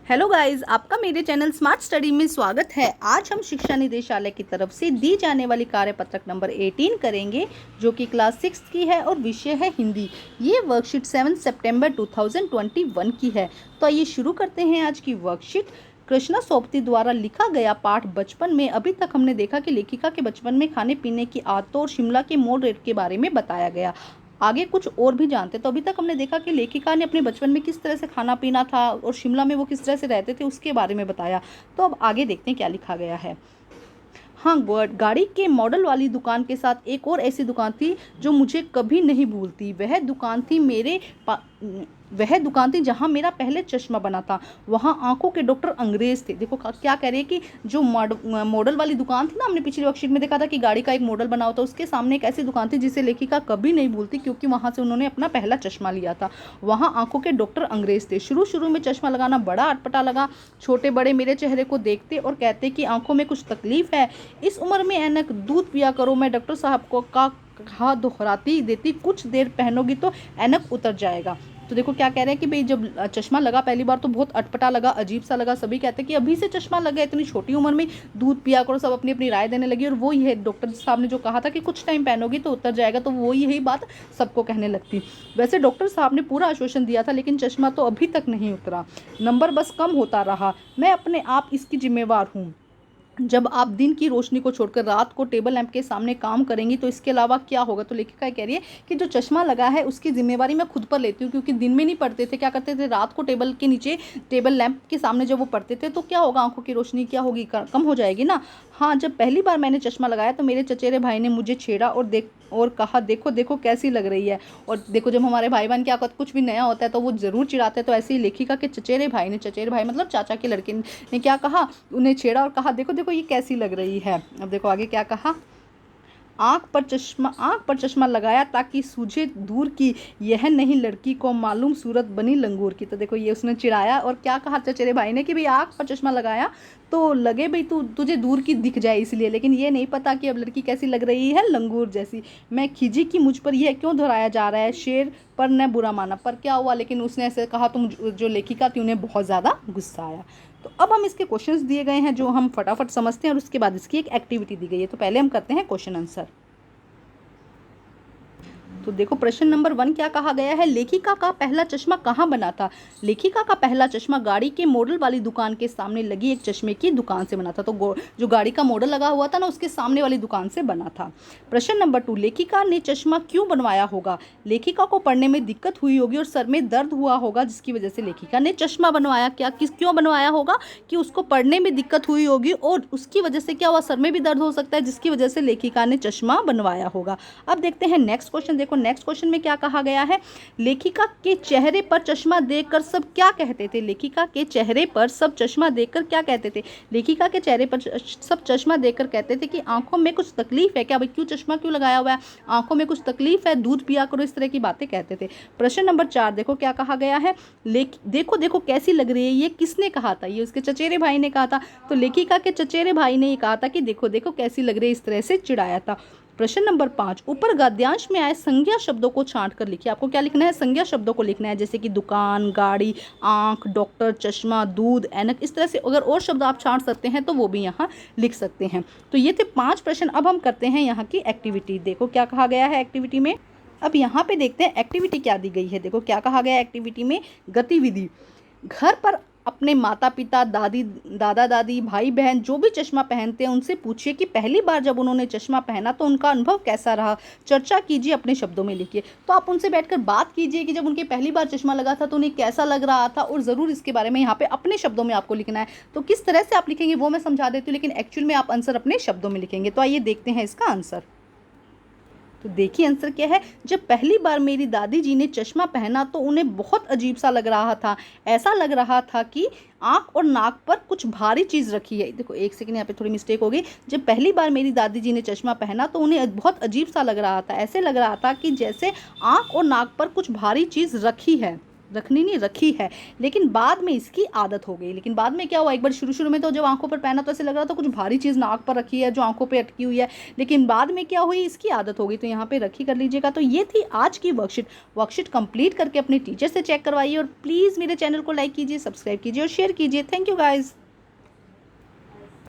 Hello guys, आपका मेरे channel smart study में स्वागत है। आज हम शिक्षा निदेशालय की तरफ से दी जाने वाली कार्यपत्रक नंबर 18 करेंगे, जो कि क्लास 6 की है और विषय है हिंदी। ये वर्कशीट 7 सितंबर 2021 की है। तो आइए शुरू करते हैं आज की वर्कशीट। कृष्णा सोपती द्वारा लिखा गया पाठ बचपन में। अभी तक हमने देखा कि लेखिका के बचपन में खाने पीने की आदतों और शिमला के मोड़ रेट के बारे में बताया गया। आगे कुछ और भी जानते। तो अभी तक हमने देखा कि लेखिका ने अपने बचपन में किस तरह से खाना पीना था और शिमला में वो किस तरह से रहते थे उसके बारे में बताया। तो अब आगे देखते हैं क्या लिखा गया है। हाँ, गाड़ी के मॉडल वाली दुकान के साथ एक और ऐसी दुकान थी जो मुझे कभी नहीं भूलती। वह दुकान थी जहाँ मेरा पहले चश्मा बना था। वहाँ आंखों के डॉक्टर अंग्रेज थे। देखो क्या कह रही है कि जो मॉडल वाली दुकान थी ना, हमने पिछली वर्कशीट में देखा था कि गाड़ी का एक मॉडल बना होता, उसके सामने एक ऐसी दुकान थी जिसे लेखिका कभी नहीं भूलती, क्योंकि वहाँ से उन्होंने अपना पहला चश्मा लिया था। वहाँ आंखों के डॉक्टर अंग्रेज थे। शुरू में चश्मा लगाना बड़ा अटपटा लगा। छोटे बड़े मेरे चेहरे को देखते और कहते कि आंखों में कुछ तकलीफ है। इस उम्र में ऐनक दूध पिया करो। मैं डॉक्टर साहब को का कहा दोहराती देती, कुछ देर पहनोगी तो ऐनक उतर जाएगा। तो देखो क्या कह रहे हैं कि भाई जब चश्मा लगा पहली बार तो बहुत अटपटा लगा, अजीब सा लगा। सभी कहते हैं कि अभी से चश्मा लगा, इतनी छोटी उम्र में दूध पिया करो। सब अपनी अपनी राय देने लगी और वो यही डॉक्टर साहब ने जो कहा था कि कुछ टाइम पहनोगी तो उतर जाएगा, तो वो यही बात सबको कहने लगती। वैसे डॉक्टर साहब ने पूरा आश्वासन दिया था, लेकिन चश्मा तो अभी तक नहीं उतरा। नंबर बस कम होता रहा। मैं अपने आप इसकी जिम्मेवार हूँ। जब आप दिन की रोशनी को छोड़कर रात को टेबल लैंप के सामने काम करेंगी तो इसके अलावा क्या होगा। तो लेखिका कह रही है कि जो चश्मा लगा है उसकी जिम्मेवारी मैं खुद पर लेती हूँ, क्योंकि दिन में नहीं पढ़ते थे, क्या करते थे, रात को टेबल के नीचे टेबल लैंप के सामने जब वो पढ़ते थे तो क्या होगा, आंखों की रोशनी क्या होगी, कम हो जाएगी ना। हाँ, जब पहली बार मैंने चश्मा लगाया तो मेरे चचेरे भाई ने मुझे छेड़ा और कहा देखो देखो कैसी लग रही है। और देखो, जब हमारे भाई बहन क्या कुछ भी नया होता है तो वो जरूर चिढ़ाते हैं। तो ऐसे ही लेखिका के चचेरे भाई मतलब चाचा के लड़के ने क्या कहा, उन्हें छेड़ा और कहा देखो देखो ये कैसी लग रही है। अब देखो आगे क्या कहा। आंख पर चश्मा लगाया ताकि सूझे दूर की, यह नहीं लड़की को मालूम सूरत बनी लंगूर की। तो देखो ये उसने चिढ़ाया और क्या कहा चचेरे भाई ने कि भाई आंख पर चश्मा लगाया तो लगे भाई तुझे दूर की दिख जाए इसलिए, लेकिन ये नहीं पता कि अब लड़की कैसी लग रही है, लंगूर जैसी। मैं खिजी कि मुझ पर यह क्यों दोहराया जा रहा है, शेर पर न बुरा माना। पर क्या हुआ, लेकिन उसने ऐसे कहा तो जो लेखिका थी उन्हें बहुत ज़्यादा गुस्सा आया। तो अब हम इसके क्वेश्चंस दिए गए हैं जो हम फटाफट समझते हैं और उसके बाद इसकी एक एक्टिविटी दी गई है। तो पहले हम करते हैं क्वेश्चन आंसर। तो देखो प्रश्न नंबर 1 क्या कहा गया है, लेखिका का पहला चश्मा कहाँ बना था। लेखिका का पहला चश्मा गाड़ी के मॉडल वाली दुकान के सामने लगी एक चश्मे की दुकान से बना था। तो जो गाड़ी का मॉडल लगा हुआ था ना, उसके सामने वाली दुकान से बना था। प्रश्न नंबर 2, लेखिका ने चश्मा क्यों बनवाया होगा। लेखिका को पढ़ने में दिक्कत हुई होगी और सर में दर्द हुआ होगा, जिसकी वजह से लेखिका ने चश्मा बनवाया। क्यों बनवाया होगा कि उसको पढ़ने में दिक्कत हुई होगी और उसकी वजह से क्या हुआ, सर में भी दर्द हो सकता है, जिसकी वजह से लेखिका ने चश्मा बनवाया होगा। अब देखते हैं नेक्स्ट क्वेश्चन। देखो नेक्स्ट क्वेश्चन में क्या कहा गया है, लेखिका के चेहरे पर चश्मा देखकर सब क्या कहते थे। लेखिका के चेहरे पर सब चश्मा देखकर क्या कहते थे। लेखिका के चेहरे पर सब चश्मा देखकर कहते थे कि आंखों में कुछ तकलीफ है। क्या भाई, क्यों चश्मा क्यों लगाया हुआ है, आंखों में कुछ तकलीफ है, दूध पिया करो, इस तरह की बातें कहते थे। प्रश्न नंबर 4 देखो क्या कहा गया है, देखो देखो कैसी लग रही है, ये किसने कहा था। ये उसके चचेरे भाई ने कहा था। तो लेखिका के चचेरे भाई ने कहा था कि देखो देखो कैसी लग रही है, इस तरह से चिढ़ाया था। प्रश्न नंबर 5, ऊपर गद्यांश में आए संज्ञा शब्दों को छांट कर लिखिए। आपको क्या लिखना है, संज्ञा शब्दों को लिखना है, जैसे कि दुकान, गाड़ी, आंख, डॉक्टर, चश्मा, दूध, ऐनक। इस तरह से अगर और शब्द आप छांट सकते हैं तो वो भी यहाँ लिख सकते हैं। तो ये थे 5 प्रश्न। अब हम करते हैं यहाँ की एक्टिविटी। देखो क्या कहा गया है एक्टिविटी में। अब यहाँ पे देखते हैं एक्टिविटी क्या दी गई है। देखो क्या कहा गया है एक्टिविटी में, गतिविधि। घर पर अपने माता पिता, दादा दादी, भाई बहन जो भी चश्मा पहनते हैं उनसे पूछिए कि पहली बार जब उन्होंने चश्मा पहना तो उनका अनुभव कैसा रहा। चर्चा कीजिए, अपने शब्दों में लिखिए। तो आप उनसे बैठकर बात कीजिए कि जब उनके पहली बार चश्मा लगा था तो उन्हें कैसा लग रहा था, और ज़रूर इसके बारे में यहाँ पे अपने शब्दों में आपको लिखना है। तो किस तरह से आप लिखेंगे वो मैं समझा देती हूँ, लेकिन एक्चुअल में आप आंसर अपने शब्दों में लिखेंगे। तो आइए देखते हैं इसका आंसर। तो देखिए आंसर क्या है, जब पहली बार मेरी दादी जी ने चश्मा पहना तो उन्हें बहुत अजीब सा लग रहा था। ऐसा लग रहा था कि आंख और नाक पर कुछ भारी चीज़ रखी है। देखो एक सेकंड, यहाँ पे थोड़ी मिस्टेक हो गई। जब पहली बार मेरी दादी जी ने चश्मा पहना तो उन्हें बहुत अजीब सा लग रहा था। ऐसे लग रहा था कि जैसे आंख और नाक पर कुछ भारी चीज़ रखी है। रखनी नहीं रखी है, लेकिन बाद में इसकी आदत हो गई। लेकिन बाद में क्या हुआ, एक बार शुरू शुरू में तो जब आंखों पर पहना तो ऐसे लग रहा था कुछ भारी चीज़ नाक पर रखी है जो आंखों पे अटकी हुई है, लेकिन बाद में क्या हुई, इसकी आदत हो गई। तो यहाँ पे रखी कर लीजिएगा। तो ये थी आज की वर्कशीट कंप्लीट करके अपने टीचर से चेक करवाइए और प्लीज़ मेरे चैनल को लाइक कीजिए, सब्सक्राइब कीजिए और शेयर कीजिए। Thank you guys.